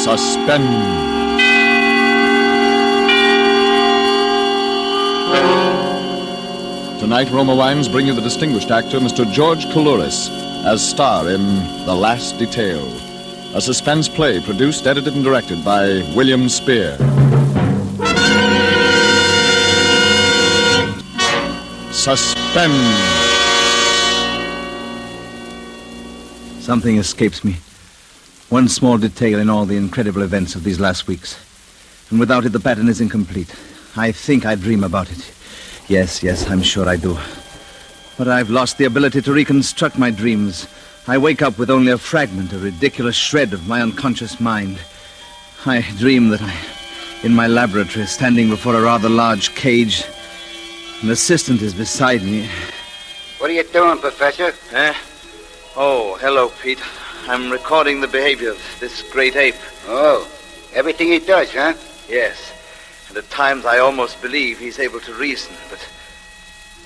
Suspense. Tonight, Roma Wines bring you the distinguished actor, Mr. George Coulouris, as star in The Last Detail, a suspense play produced, edited, and directed by William Spear. Suspense. Something escapes me. One small detail in all the incredible events of these last weeks. And without it, the pattern is incomplete. I think I dream about it. Yes, I'm sure I do. But I've lost the ability to reconstruct my dreams. I wake up with only a fragment, a ridiculous shred of my unconscious mind. I dream that in my laboratory, standing before a rather large cage. An assistant is beside me. What are you doing, Professor? Oh, hello, Pete. I'm recording the behavior of this great ape. Oh, everything he does, huh? Yes. And at times I almost believe he's able to reason, but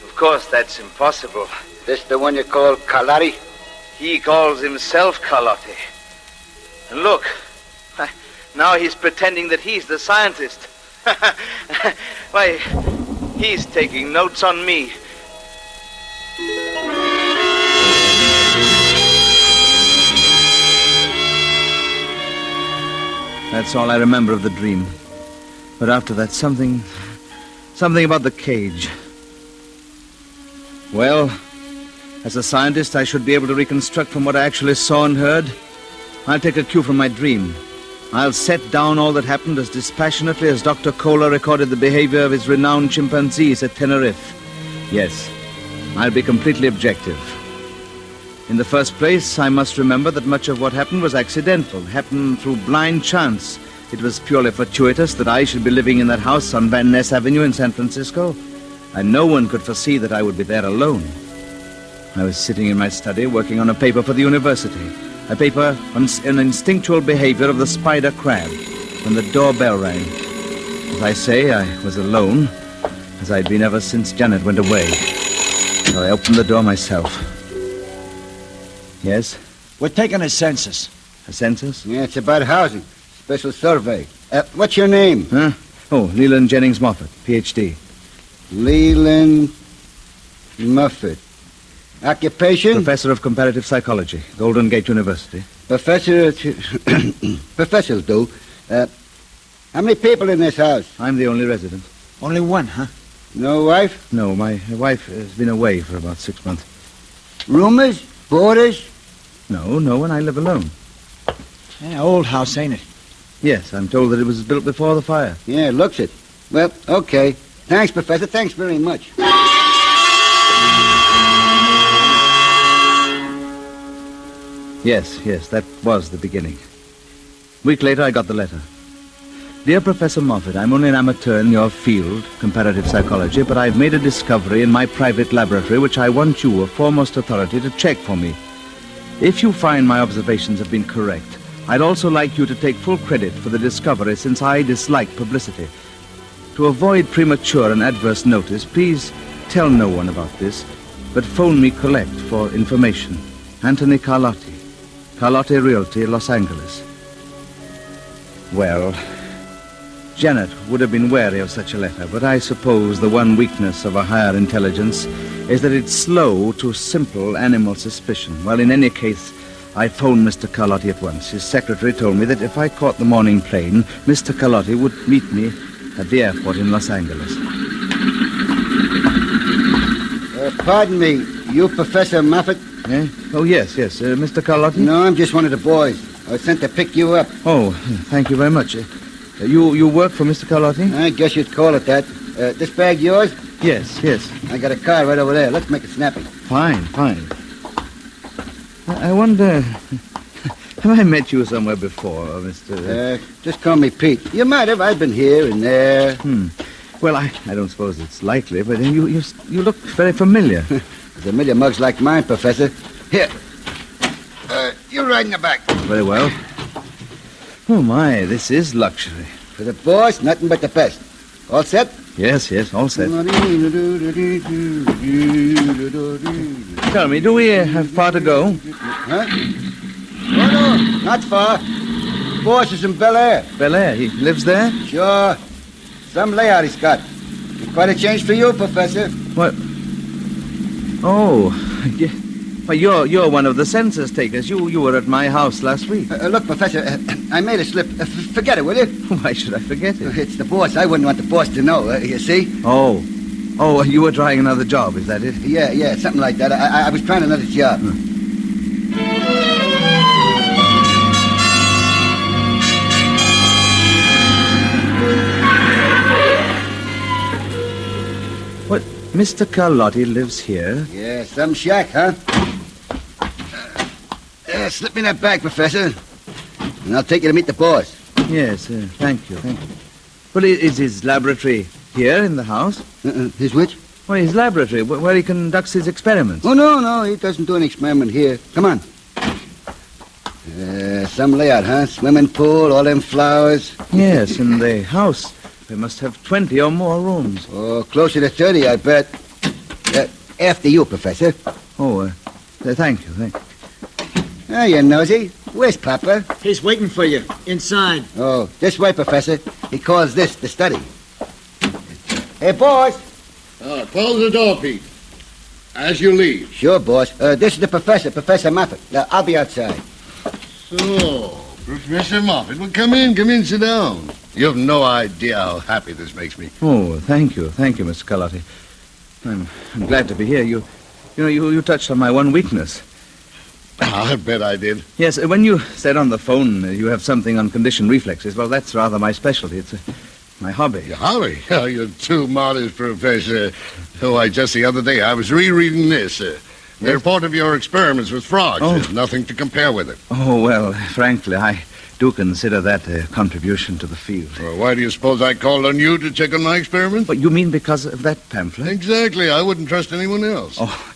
of course that's impossible. This the one you call Carr? He calls himself Carlotti. And look, now he's pretending that he's the scientist. Why, he's taking notes on me. That's all I remember of the dream. But after that, something about the cage. Well, as a scientist, I should be able to reconstruct from what I actually saw and heard. I'll take a cue from my dream. I'll set down all that happened as dispassionately as Dr. Kohler recorded the behavior of his renowned chimpanzees at Tenerife. Yes, I'll be completely objective. In the first place, I must remember that much of what happened was accidental, happened through blind chance. It was purely fortuitous that I should be living in that house on Van Ness Avenue in San Francisco, and no one could foresee that I would be there alone. I was sitting in my study working on a paper for the university, a paper on an instinctual behavior of the spider crab, when the doorbell rang. As I say, I was alone, as I'd been ever since Janet went away. So I opened the door myself. Yes? We're taking a census. A census? Yeah, it's about housing. Special survey. What's your name? Huh? Oh, Leland Jennings Moffat, Ph.D. Leland Moffat. Occupation? Professor of Comparative Psychology, Golden Gate University. Professor... Professors do. How many people in this house? I'm the only resident. Only one, huh? No wife? No, my wife has been away for about 6 months. Roomers? Boarders? No one. I live alone. Yeah, old house, ain't it? Yes, I'm told that it was built before the fire. Yeah, looks it. Well, okay. Thanks, Professor. Thanks very much. Yes, that was the beginning. A week later, I got the letter. Dear Professor Moffat, I'm only an amateur in your field, comparative psychology, but I've made a discovery in my private laboratory which I want you, a foremost authority, to check for me. If you find my observations have been correct, I'd also like you to take full credit for the discovery, since I dislike publicity. To avoid premature and adverse notice, please tell no one about this, but phone me collect for information. Anthony Carlotti, Carlotti Realty, Los Angeles. Well, Janet would have been wary of such a letter, but I suppose the one weakness of a higher intelligence is that it's slow to simple animal suspicion. Well, in any case, I phoned Mr. Carlotti at once. His secretary told me that if I caught the morning plane, Mr. Carlotti would meet me at the airport in Los Angeles. Pardon me, you Professor Moffat? Eh? Oh, yes, Mr. Carlotti? No, I'm just one of the boys. I was sent to pick you up. Oh, thank you very much. You work for Mr. Carlotti? I guess you'd call it that. This bag yours? Yes. I got a car right over there. Let's make it snappy. Fine. I wonder, have I met you somewhere before, Mr... Just call me Pete. You might have. I've been here and there. Well, I don't suppose it's likely, but you look very familiar. Familiar mugs like mine, Professor. Here. You ride in the back. Very well. Oh, my, this is luxury. For the boss, nothing but the best. All set? Yes, all set. Tell me, do we have far to go? Huh? Oh, no, not far. boss is in Bel Air. Bel Air, he lives there? Sure. Some layout he's got. Quite a change for you, Professor. What? Oh, yeah. Well, you're one of the census takers. You were at my house last week. Look, Professor, I made a slip. Forget it, will you? Why should I forget it? It's the boss. I wouldn't want the boss to know, you see? Oh, you were trying another job, is that it? Yeah, something like that. I was trying another job. What, Mr. Carlotti lives here? Yeah, some shack, huh? Slip me that bag, Professor, and I'll take you to meet the boss. Yes, thank you. Well, is his laboratory here in the house? His which? Well, his laboratory, where he conducts his experiments. Oh, no, he doesn't do an experiment here. Come on. Some layout, huh? Swimming pool, all them flowers. Yes, in the house. They must have 20 or more rooms. Oh, closer to 30, I bet. After you, Professor. Oh, thank you. Oh, you nosy. Where's Papa? He's waiting for you, inside. Oh, this way, Professor. He calls this the study. Hey, boss. Close the door, Pete. As you leave. Sure, boss. This is the professor, Professor Moffat. I'll be outside. So, Professor Moffat, well, come in, sit down. You have no idea how happy this makes me. Oh, thank you, Mr. Carlotti. I'm glad to be here. You touched on my one weakness. I bet I did. Yes, when you said on the phone you have something on conditioned reflexes, well, that's rather my specialty. It's my hobby. Your hobby? Oh, you're too modest, Professor. Oh, just the other day I was rereading this. The report of your experiments with frogs. Oh. There's nothing to compare with it. Oh, well, frankly, I do consider that a contribution to the field. Well, why do you suppose I called on you to check on my experiments? But you mean because of that pamphlet? Exactly. I wouldn't trust anyone else. Oh,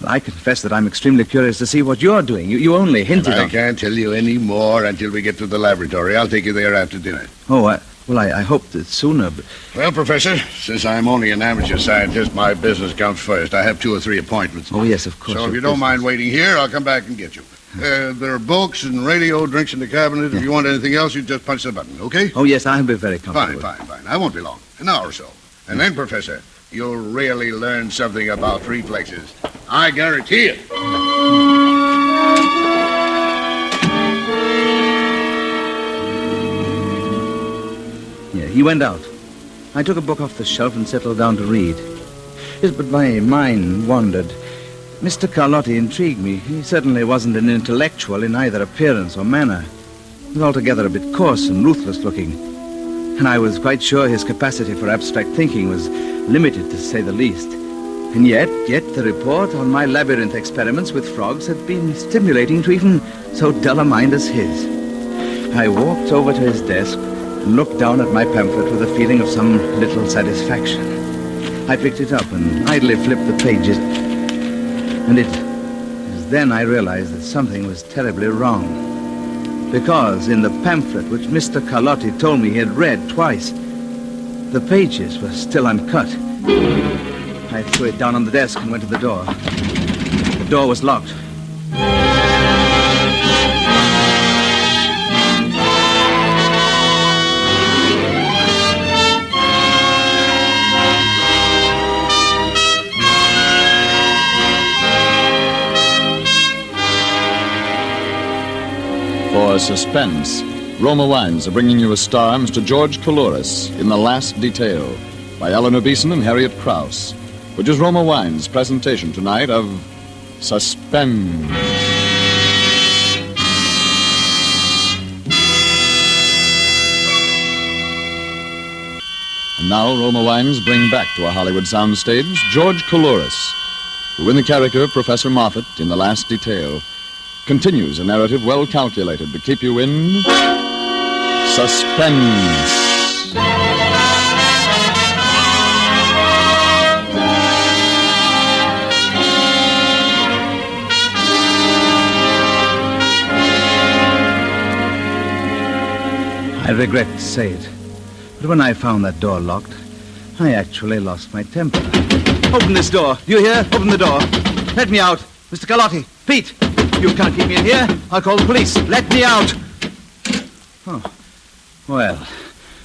well, I confess that I'm extremely curious to see what you're doing. You only hinted I on... can't tell you any more until we get to the laboratory. I'll take you there after dinner. Oh, I hoped that sooner, but... Well, Professor, since I'm only an amateur scientist, my business comes first. I have 2 or 3 appointments. Oh, yes, of course. So if you don't mind waiting here, I'll come back and get you. There are books and radio, drinks in the cabinet. If you want anything else, you just punch the button, okay? Oh, yes, I'll be very comfortable. Fine. I won't be long. An hour or so. And then, Professor, you'll really learn something about reflexes. I guarantee it. Yeah, he went out. I took a book off the shelf and settled down to read. Yes, but my mind wandered. Mr. Carlotti intrigued me. He certainly wasn't an intellectual in either appearance or manner. He was altogether a bit coarse and ruthless looking. And I was quite sure his capacity for abstract thinking was limited, to say the least. And yet the report on my labyrinth experiments with frogs had been stimulating to even so dull a mind as his. I walked over to his desk and looked down at my pamphlet with a feeling of some little satisfaction. I picked it up and idly flipped the pages. And it was then I realized that something was terribly wrong. Because in the pamphlet which Mr. Carlotti told me he had read twice, the pages were still uncut. I threw it down on the desk and went to the door. The door was locked. For Suspense, Roma Wines are bringing you a star, Mr. George Coulouris, in The Last Detail, by Eleanor Beeson and Harriet Krause, which is Roma Wines' presentation tonight of Suspense. And now Roma Wines bring back to a Hollywood soundstage George Coulouris, who in the character of Professor Moffat in The Last Detail continues a narrative well calculated to keep you in suspense. I regret to say it, but when I found that door locked, I actually lost my temper. Open this door. Do you hear? Open the door. Let me out. Mr. Carlotti. Pete. You can't keep me in here. I'll call the police. Let me out. Well,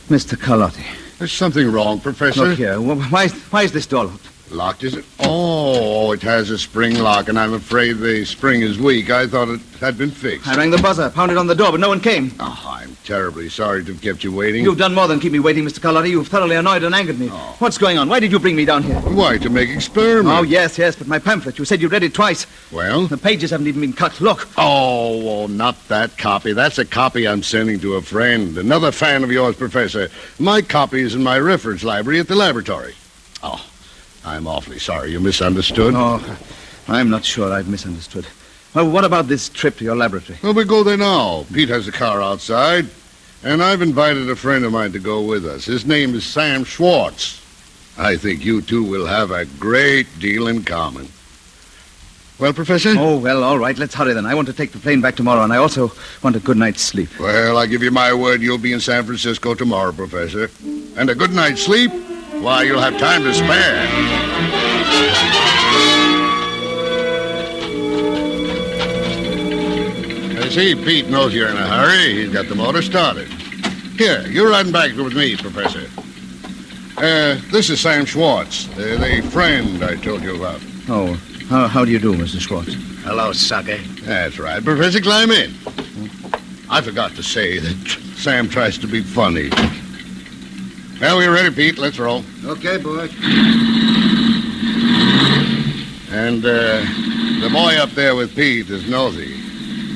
Mr. Carlotti. There's something wrong, Professor. Look here. Why is this door locked? Locked, is it? Oh, it has a spring lock, and I'm afraid the spring is weak. I thought it had been fixed. I rang the buzzer, pounded on the door, but no one came. Oh, I'm terribly sorry to have kept you waiting. You've done more than keep me waiting, Mr. Carlotti. You've thoroughly annoyed and angered me. Oh. What's going on? Why did you bring me down here? Why, to make experiments. Oh, yes, but my pamphlet. You said you'd read it twice. Well? The pages haven't even been cut. Look. Oh, not that copy. That's a copy I'm sending to a friend. Another fan of yours, Professor. My copy is in my reference library at the laboratory. Oh, I'm awfully sorry you misunderstood. Oh, I'm not sure I've misunderstood. Well, what about this trip to your laboratory? Well, we go there now. Pete has a car outside, and I've invited a friend of mine to go with us. His name is Sam Schwartz. I think you two will have a great deal in common. Well, Professor? Oh, well, all right. Let's hurry then. I want to take the plane back tomorrow, and I also want a good night's sleep. Well, I give you my word you'll be in San Francisco tomorrow, Professor. And a good night's sleep? Why, you'll have time to spare. I see Pete knows you're in a hurry. He's got the motor started. Here, you're riding back with me, Professor. This is Sam Schwartz, the friend I told you about. Oh, how do you do, Mr. Schwartz? Hello, sucker. That's right. Professor, climb in. I forgot to say that Sam tries to be funny. Well, we're ready, Pete. Let's roll. Okay, boys. And, the boy up there with Pete is Nosy.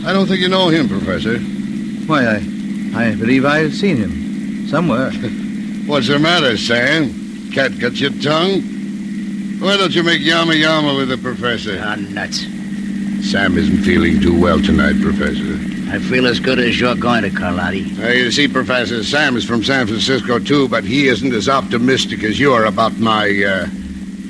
I don't think you know him, Professor. Why, I believe I've seen him somewhere. What's the matter, Sam? Cat got your tongue? Why don't you make yama-yama with the Professor? Ah, nuts. Sam isn't feeling too well tonight, Professor. I feel as good as you're going to, Carlotti. You see, Professor, Sam is from San Francisco, too, but he isn't as optimistic as you are about my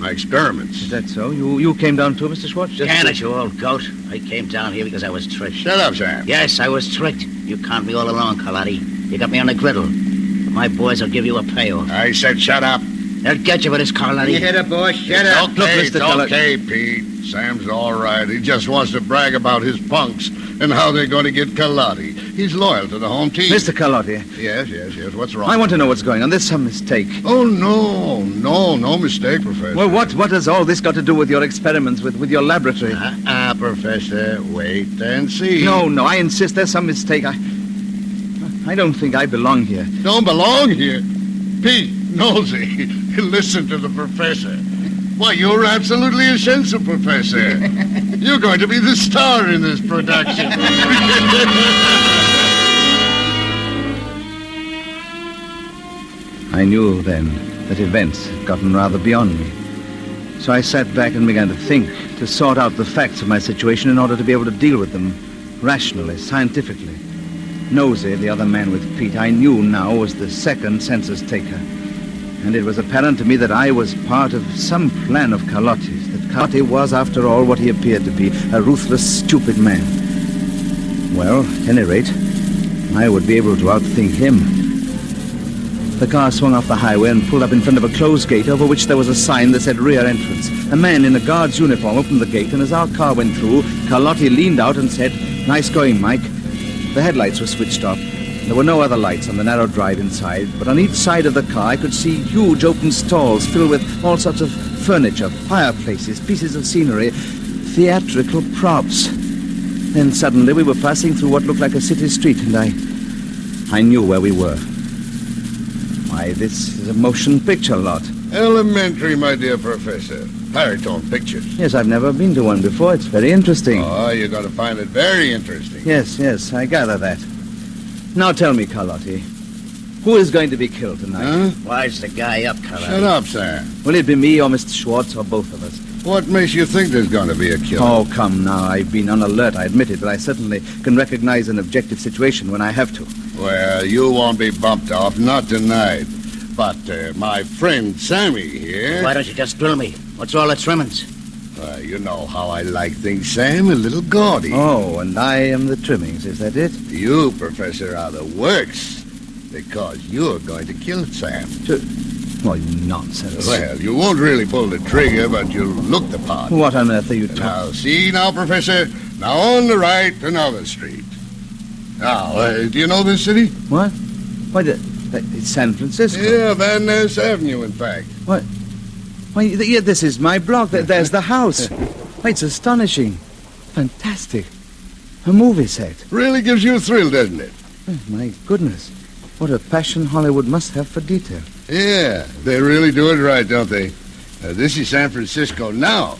experiments. Is that so? You came down too, Mr. Schwartz? Can it, you old goat? I came down here because I was tricked. Shut up, Sam. Yes, I was tricked. You conned me all along, Carlotti. You got me on the griddle. My boys will give you a payoff. I said shut up. They'll get you for this, Carlotti. Shut up, boy. Shut up. Okay, Look, Mr. it's okay, Pete. Sam's all right. He just wants to brag about his punks and how they're going to get Carlotti. He's loyal to the home team. Mr. Carlotti, Yes. What's wrong? I want to know what's going on. There's some mistake. Oh, no mistake, Professor. Well, what has all this got to do with your experiments, with your laboratory? Professor, wait and see. No, I insist there's some mistake. I don't think I belong here. Don't belong here. Pete, Nosy, listen to the Professor. Why, you're absolutely essential, Professor. You're going to be the star in this production. I knew then that events had gotten rather beyond me. So I sat back and began to think, to sort out the facts of my situation in order to be able to deal with them rationally, scientifically. Nosy, the other man with Pete, I knew now was the second census taker. And it was apparent to me that I was part of some plan of Carlotti's, that Carlotti was, after all, what he appeared to be, a ruthless, stupid man. Well, at any rate, I would be able to outthink him. The car swung off the highway and pulled up in front of a closed gate over which there was a sign that said rear entrance. A man in a guard's uniform opened the gate, and as our car went through, Carlotti leaned out and said, "Nice going, Mike." The headlights were switched off. There were no other lights on the narrow drive inside, but on each side of the car I could see huge open stalls filled with all sorts of furniture, fireplaces, pieces of scenery, theatrical props. Then suddenly we were passing through what looked like a city street, and I knew where we were. Why, this is a motion picture lot. Elementary, my dear Professor. Paratone pictures. Yes, I've never been to one before. It's very interesting. Oh, you're going to find it very interesting. Yes, I gather that. Now tell me, Carlotti, who is going to be killed tonight? Huh? Wise the guy up, Carlotti. Shut up, Sam. Will it be me or Mr. Schwartz or both of us? What makes you think there's going to be a killer? Oh, come now. I've been on alert, I admit it, but I certainly can recognize an objective situation when I have to. Well, you won't be bumped off, not tonight. But my friend Sammy here... Why don't you just drill me? What's all the trimmings? You know how I like things, Sam, a little gaudy. Oh, and I am the trimmings, is that it? You, Professor, are the works, because you're going to kill Sam. Oh, nonsense. Well, you won't really pull the trigger, but you'll look the part. What on earth are you talking? Now, see now, Professor? Now on the right, another street. Now, do you know this city? What? Why, it's San Francisco. Yeah, Van Ness Avenue, in fact. What? Why, yeah, this is my block. There's the house. Why, it's astonishing. Fantastic. A movie set. Really gives you a thrill, doesn't it? Oh, my goodness. What a passion Hollywood must have for detail. Yeah, they really do it right, don't they? This is San Francisco now.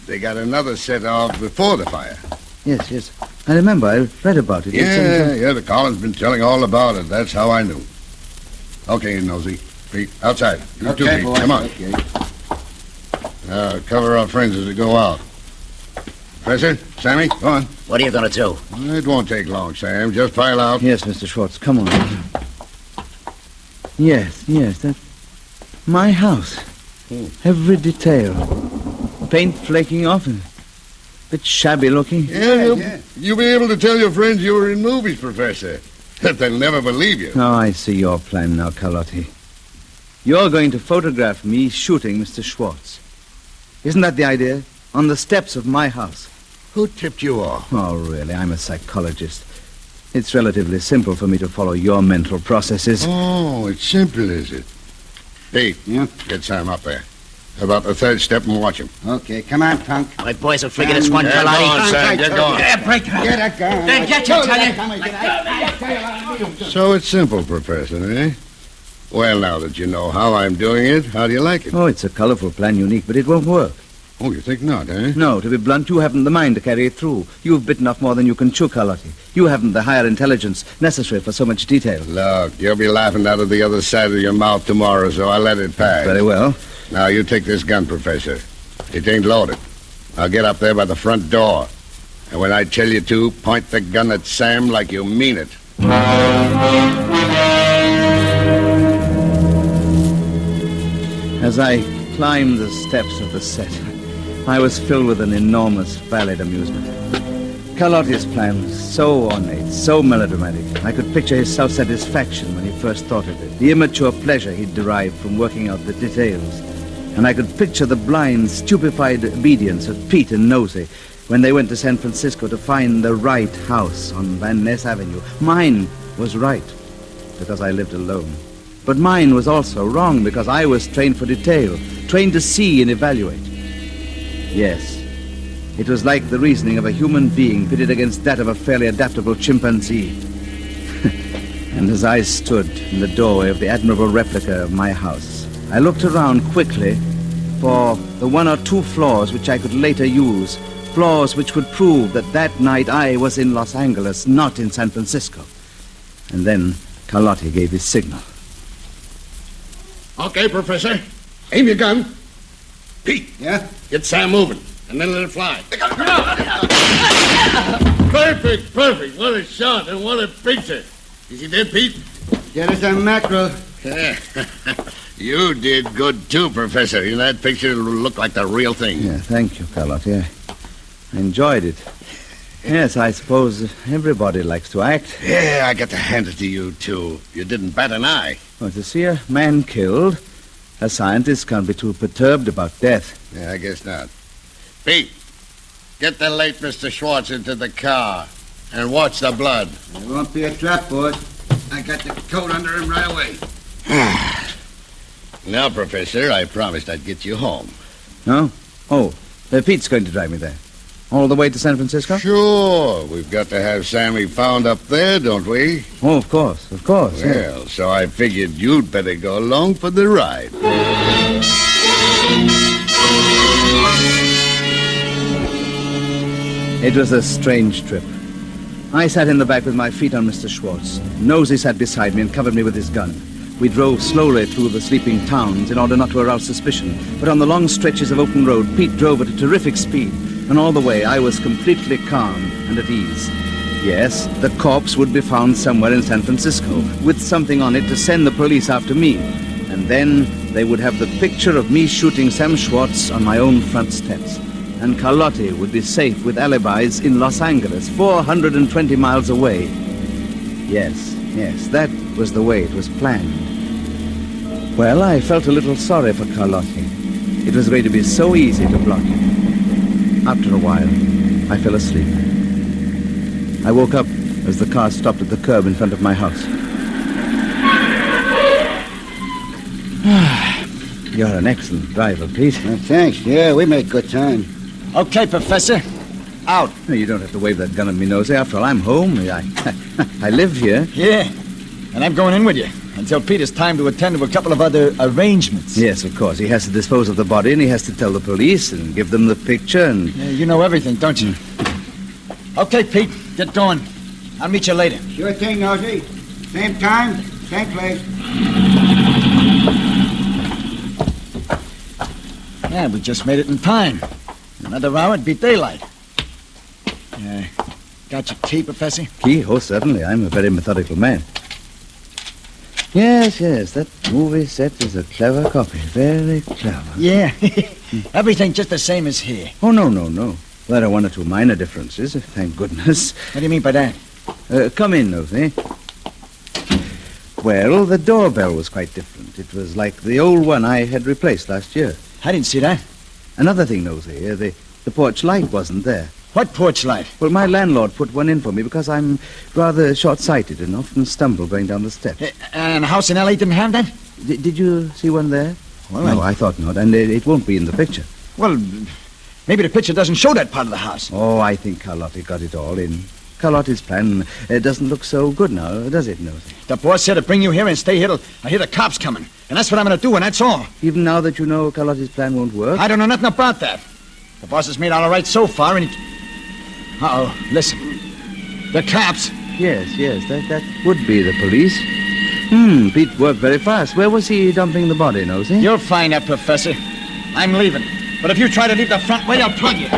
They got another set off before the fire. Yes. I remember. I read about it. Yeah, the Collin's been telling all about it. That's how I knew. Okay, Nosy. Pete, outside. You too, Pete. Boy. Come on. Okay. Cover our friends as we go out. Professor, Sammy, go on. What are you going to do? It won't take long, Sam. Just pile out. Yes, Mr. Schwartz. Come on. Yes. That's my house. Every detail. Paint flaking off. A bit shabby looking. Yeah. You'll be able to tell your friends you were in movies, Professor. They'll never believe you. Oh, I see your plan now, Carlotti. You're going to photograph me shooting Mr. Schwartz. Isn't that the idea? On the steps of my house. Who tipped you off? Oh, really? I'm a psychologist. It's relatively simple for me to follow your mental processes. Oh, it's simple, is it? Pete, get Sam up there. About the third step and watch him. Okay, come on, punk. My boys will figure this one, Get Kalani. going, Sam. Get going. Break it up. Get a gun. Then get you, tell you. So it's simple, Professor, eh? Well, now that you know how I'm doing it, how do you like it? Oh, it's a colorful plan, unique, but it won't work. Oh, you think not, eh? No, to be blunt, you haven't the mind to carry it through. You've bitten off more than you can chew, Carlotti. You haven't the higher intelligence necessary for so much detail. Look, you'll be laughing out of the other side of your mouth tomorrow, so I'll let it pass. Very well. Now, you take this gun, Professor. It ain't loaded. I'll get up there by the front door. And when I tell you to, point the gun at Sam like you mean it. As I climbed the steps of the set, I was filled with an enormous valid amusement. Carlotti's plan was so ornate, so melodramatic. I could picture his self-satisfaction when he first thought of it, the immature pleasure he'd derived from working out the details. And I could picture the blind, stupefied obedience of Pete and Nosy when they went to San Francisco to find the right house on Van Ness Avenue. Mine was right, because I lived alone. But mine was also wrong, because I was trained for detail, trained to see and evaluate. Yes, it was like the reasoning of a human being pitted against that of a fairly adaptable chimpanzee. And as I stood in the doorway of the admirable replica of my house, I looked around quickly for the one or two flaws which I could later use, flaws which would prove that that night I was in Los Angeles, not in San Francisco. And then Carlotti gave his signal. Okay, Professor. Aim your gun. Pete. Yeah? Get Sam moving, and then let it fly. Perfect. What a shot, and what a picture. Is he dead, Pete? Get us some mackerel. You did good, too, Professor. In that picture, it'll look like the real thing. Yeah, thank you, Carlotti. I enjoyed it. Yes, I suppose everybody likes to act. Yeah, I got to hand it to you, too. You didn't bat an eye. Well, to see a man killed, a scientist can't be too perturbed about death. Yeah, I guess not. Pete, get the late Mr. Schwartz into the car and watch the blood. It won't be a trap, boys. I got the coat under him right away. Now, Professor, I promised I'd get you home. No? Oh, Pete's going to drive me there. All the way to San Francisco? Sure. We've got to have Sammy found up there, don't we? Oh, of course. Well, so I figured you'd better go along for the ride. It was a strange trip. I sat in the back with my feet on Mr. Schwartz. Nosy sat beside me and covered me with his gun. We drove slowly through the sleeping towns in order not to arouse suspicion. But on the long stretches of open road, Pete drove at a terrific speed. And all the way, I was completely calm and at ease. Yes, the corpse would be found somewhere in San Francisco, with something on it to send the police after me. And then they would have the picture of me shooting Sam Schwartz on my own front steps. And Carlotti would be safe with alibis in Los Angeles, 420 miles away. Yes, that was the way it was planned. Well, I felt a little sorry for Carlotti. It was going to be so easy to block him. After a while, I fell asleep. I woke up as the car stopped at the curb in front of my house. You're an excellent driver, Pete. Well, thanks. Yeah, we make good time. Okay, Professor. Out. No, you don't have to wave that gun at me, Nosey. After all, I'm home. I live here. Yeah. And I'm going in with you until Pete has time to attend to a couple of other arrangements. Yes, of course. He has to dispose of the body, and he has to tell the police and give them the picture, and... Yeah, you know everything, don't you? Okay, Pete. Get going. I'll meet you later. Sure thing, Nosey. Same time, same place. Yeah, we just made it in time. Another hour, it'd be daylight. Got your tea, Professor? Key? Oh, certainly. I'm a very methodical man. Yes, that movie set is a clever copy. Very clever. Yeah. Everything just the same as here. Oh, no. There are one or two minor differences, thank goodness. What do you mean by that? Come in, Nosey. Well, the doorbell was quite different. It was like the old one I had replaced last year. I didn't see that. Another thing, Nosey, the porch light wasn't there. What porch light? Well, my landlord put one in for me because I'm rather short-sighted and often stumble going down the steps. And a house in L.A. didn't have that? Did you see one there? Well, no, I thought not, and it won't be in the picture. Well, maybe the picture doesn't show that part of the house. Oh, I think Carlotti got it all in. Carlotti's plan doesn't look so good now, does it, Nosey? The boss said to bring you here and stay here till I hear the cops coming. And that's what I'm going to do, and that's all. Even now that you know Carlotti's plan won't work? I don't know nothing about that. The boss has made all right so far, and he... Uh-oh, listen. The cops. Yes, that would be the police. Pete worked very fast. Where was he dumping the body, Nosey? You'll find out, Professor. I'm leaving. But if you try to leave the front way, I'll plug you.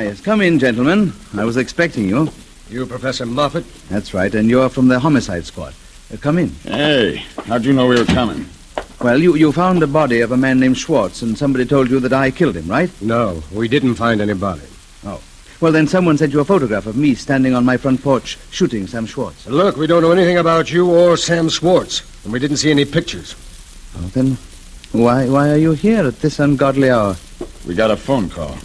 Yes. Come in, gentlemen. I was expecting you. You Professor Moffat? That's right, and you're from the homicide squad. Come in. Hey, how'd you know we were coming? Well, you found the body of a man named Schwartz, and somebody told you that I killed him, right? No, we didn't find any body. Oh. Well, then someone sent you a photograph of me standing on my front porch shooting Sam Schwartz. Look, we don't know anything about you or Sam Schwartz, and we didn't see any pictures. Well, then, why are you here at this ungodly hour? We got a phone call.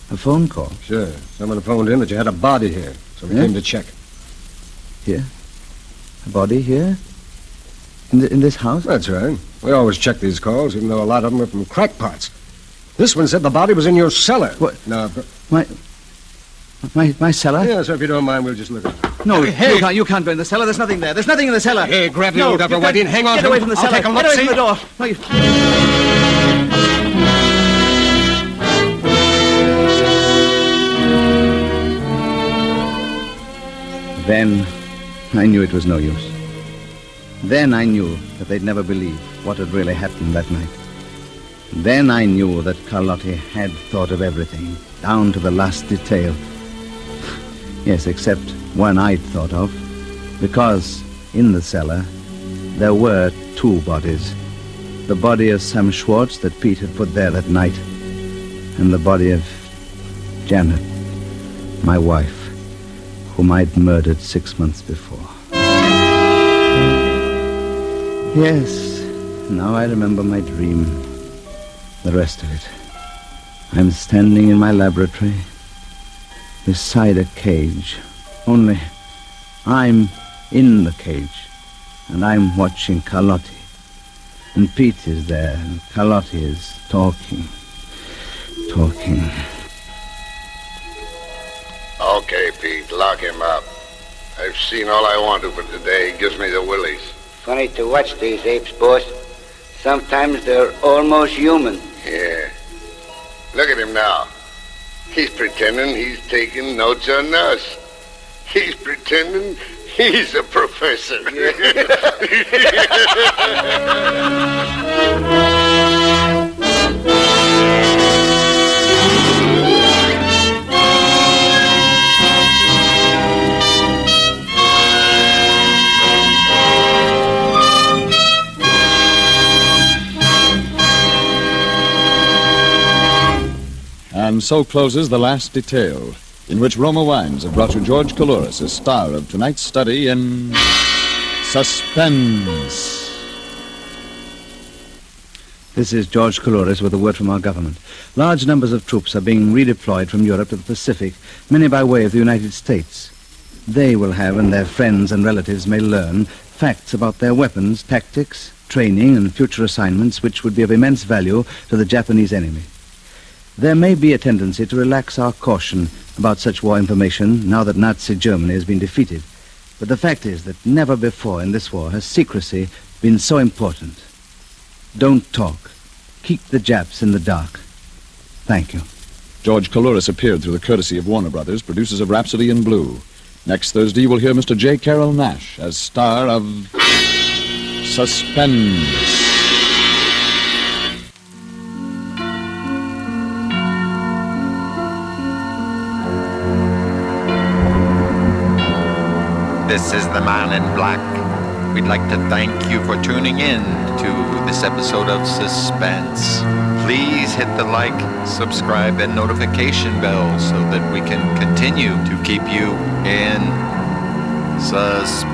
A phone call? Sure. Someone phoned in that you had a body here, so we came to check. Here? A body here? In this house? That's right. We always check these calls, even though a lot of them are from crackpots. This one said the body was in your cellar. What? No. My cellar? Yeah, so if you don't mind, we'll just look at it. No, Hey. you can't go in the cellar. There's nothing there. There's nothing in the cellar. Hey, grab the old upper you white can't- in. Hang on. Get away from the I'll cellar. take a look, Get away see? from the door. No, you... Then I knew it was no use. Then I knew that they'd never believe what had really happened that night. Then I knew that Carlotti had thought of everything, down to the last detail. Yes, except one I'd thought of. Because in the cellar, there were two bodies. The body of Sam Schwartz that Pete had put there that night, and the body of Janet, my wife, whom I'd murdered 6 months before. Yes, now I remember my dream. The rest of it. I'm standing in my laboratory, beside a cage. Only I'm in the cage, and I'm watching Carlotti. And Pete is there, and Carlotti is talking. Okay, Pete, lock him up. I've seen all I want to for today. He gives me the willies. Funny to watch these apes, boss. Sometimes they're almost human. Yeah. Look at him now. He's pretending he's taking notes on us. He's pretending he's a professor. And so closes the last detail, in which Roma Wines have brought you George Coulouris, as star of tonight's study in Suspense. This is George Coulouris with a word from our government. Large numbers of troops are being redeployed from Europe to the Pacific, many by way of the United States. They will have, and their friends and relatives may learn, facts about their weapons, tactics, training, and future assignments which would be of immense value to the Japanese enemy. There may be a tendency to relax our caution about such war information now that Nazi Germany has been defeated. But the fact is that never before in this war has secrecy been so important. Don't talk. Keep the Japs in the dark. Thank you. George Coulouris appeared through the courtesy of Warner Brothers, producers of Rhapsody in Blue. Next Thursday, you will hear Mr. J. Carroll Nash as star of Suspense. This is the Man in Black. We'd like to thank you for tuning in to this episode of Suspense. Please hit the like, subscribe, and notification bell so that we can continue to keep you in suspense.